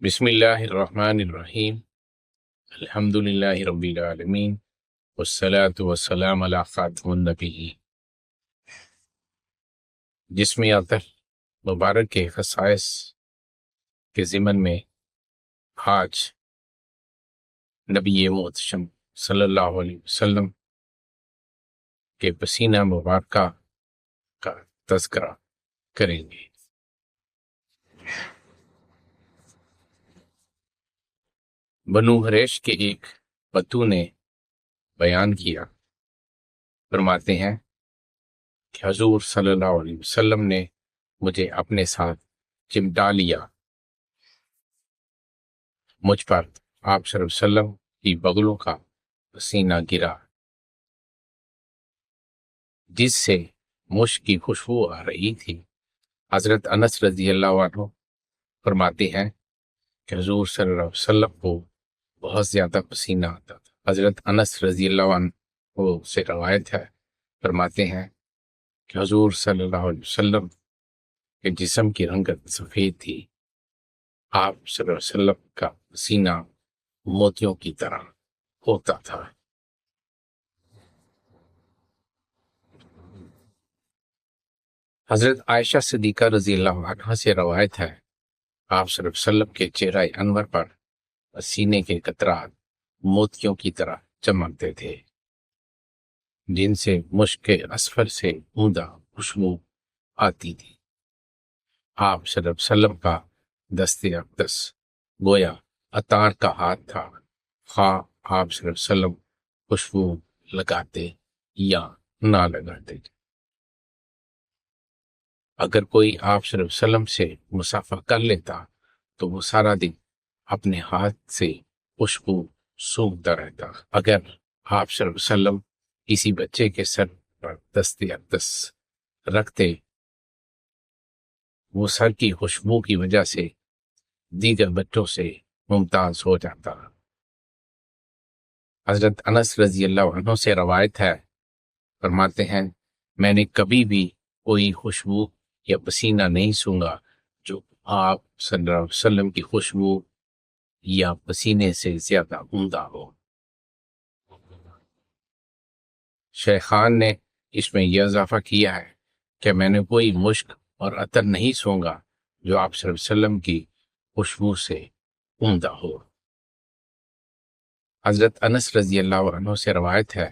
بسم اللہ الرحمن الرحیم الحمد للہ رب العالمین والصلاة والسلام علی خاتم النبیین۔ جسم اطہر مبارک کے خصائص کے ضمن میں آج نبی محتشم صلی اللہ علیہ وسلم کے پسینہ مبارکہ کا تذکرہ کریں گے۔ بنو حریش کے ایک بدو نے بیان کیا، فرماتے ہیں کہ حضور صلی اللہ علیہ وسلم نے مجھے اپنے ساتھ چمٹا لیا۔ مجھ پر آپ صلی اللہ علیہ وسلم کی بغلوں کا پسینہ گرا، جس سے مشک کی خوشبو آ رہی تھی۔ حضرت انس رضی اللہ عنہ فرماتے ہیں کہ حضور صلی اللہ علیہ وسلم کو بہت زیادہ پسینہ آتا تھا۔ حضرت انس رضی اللہ عنہ سے روایت ہے، فرماتے ہیں کہ حضور صلی اللہ علیہ وسلم کے جسم کی رنگت سفید تھی۔ آپ صلی اللہ علیہ وسلم کا پسینہ موتیوں کی طرح ہوتا تھا۔ حضرت عائشہ صدیقہ رضی اللہ عنہا سے روایت ہے، آپ صلی اللہ علیہ وسلم کے چہرہ انور پر پسینے کے قطرات موتیوں کی طرح چمکتے تھے، جن سے مشک اصفر سے عمدہ خوشبو آتی تھی۔ آپ صلی اللہ علیہ وسلم کا دست اقدس گویا عطار کا ہاتھ تھا، خواہ آپ صلی اللہ علیہ وسلم خوشبو لگاتے یا نہ لگاتے۔ اگر کوئی آپ صلی اللہ علیہ وسلم سے مصافحہ کر لیتا تو وہ سارا دن اپنے ہاتھ سے خوشبو سونگھتا رہتا۔ اگر آپ صلی اللہ علیہ وسلم کسی بچے کے سر پر دست اقدس رکھتے، وہ سر کی خوشبو کی وجہ سے دیگر بچوں سے ممتاز ہو جاتا۔ حضرت انس رضی اللہ عنہ سے روایت ہے، فرماتے ہیں میں نے کبھی بھی کوئی خوشبو یا پسینہ نہیں سونگھا جو آپ صلی اللہ علیہ وسلم کی خوشبو یا پسینے سے زیادہ عمدہ ہو۔ شیخان نے اس میں یہ اضافہ کیا ہے کہ میں نے کوئی مشک اور عطر نہیں سونگھا جو آپ صلی اللہ علیہ وسلم کی خوشبو سے عمدہ ہو۔ حضرت انس رضی اللہ عنہ سے روایت ہے،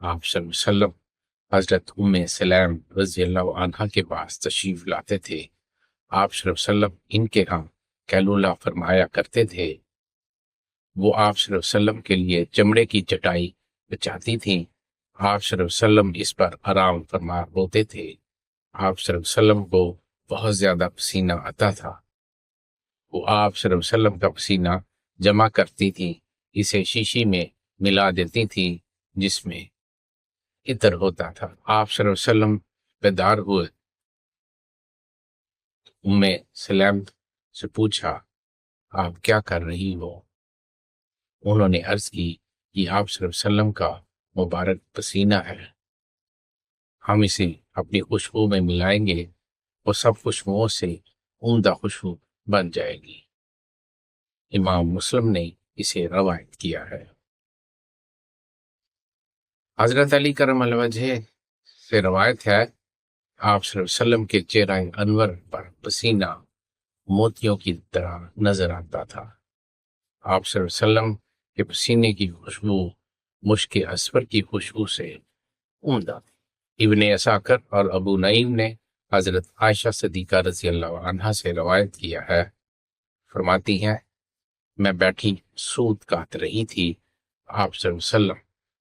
آپ صلی اللہ علیہ وسلم حضرت ام سلیم رضی اللہ عنہ کے پاس تشریف لاتے تھے۔ آپ صلی اللہ علیہ وسلم ان کے ہاں قیلولہ فرمایا کرتے تھے۔ وہ آپ صلی اللہ علیہ وسلم کے لیے چمڑے کی چٹائی بچھاتی تھیں۔ آپ صلی اللہ علیہ وسلم اس پر آرام فرما ہوتے تھے۔ آپ صلی اللہ علیہ وسلم کو بہت زیادہ پسینہ آتا تھا۔ وہ آپ صلی اللہ علیہ وسلم کا پسینہ جمع کرتی تھیں، اسے شیشی میں ملا دیتی تھیں جس میں عطر ہوتا تھا۔ آپ صلی اللہ علیہ وسلم بیدار ہوئے، ام سلیم سے پوچھا آپ کیا کر رہی ہو؟ انہوں نے عرض کی کہ آپ صلی اللہ علیہ وسلم کا مبارک پسینہ ہے، ہم اسے اپنی خوشبو میں ملائیں گے، وہ سب خوشبوؤں سے عمدہ خوشبو بن جائے گی۔ امام مسلم نے اسے روایت کیا ہے۔ حضرت علی کرم اللہ وجہ سے روایت ہے، آپ صلی اللہ علیہ وسلم کے چہرہ انور پر پسینہ موتیوں کی طرح نظر آتا تھا۔ آپ صلی اللہ علیہ وسلم کے پسینے کی خوشبو مشک اصفر کی خوشبو سے عمدہ تھی۔ ابن اساکر اور ابو نعیم نے حضرت عائشہ صدیقہ رضی اللہ عنہا سے روایت کیا ہے، فرماتی ہیں میں بیٹھی سود کاٹ رہی تھی، آپ صلی اللہ علیہ وسلم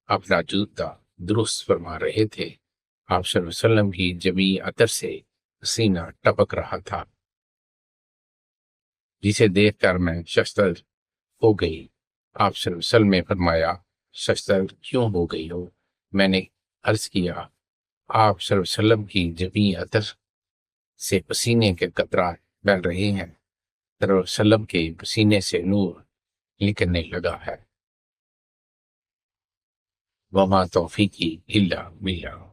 اپنا جوتا درست فرما رہے تھے، آپ صلی اللہ علیہ وسلم کی جبیں عطر سے پسینہ ٹپک رہا تھا، جسے دیکھ کر میں ششدر ہو گئی۔ آپ صلی اللہ علیہ وسلم نے فرمایا ششدر کیوں ہو گئی ہو؟ میں نے عرض کیا آپ صلی اللہ علیہ وسلم کی جبیں عطر سے پسینے کے قطرات بہہ رہے ہیں، صلی اللہ علیہ وسلم کے پسینے سے نور نکلنے لگا ہے۔ وما توفیقی الا باللہ۔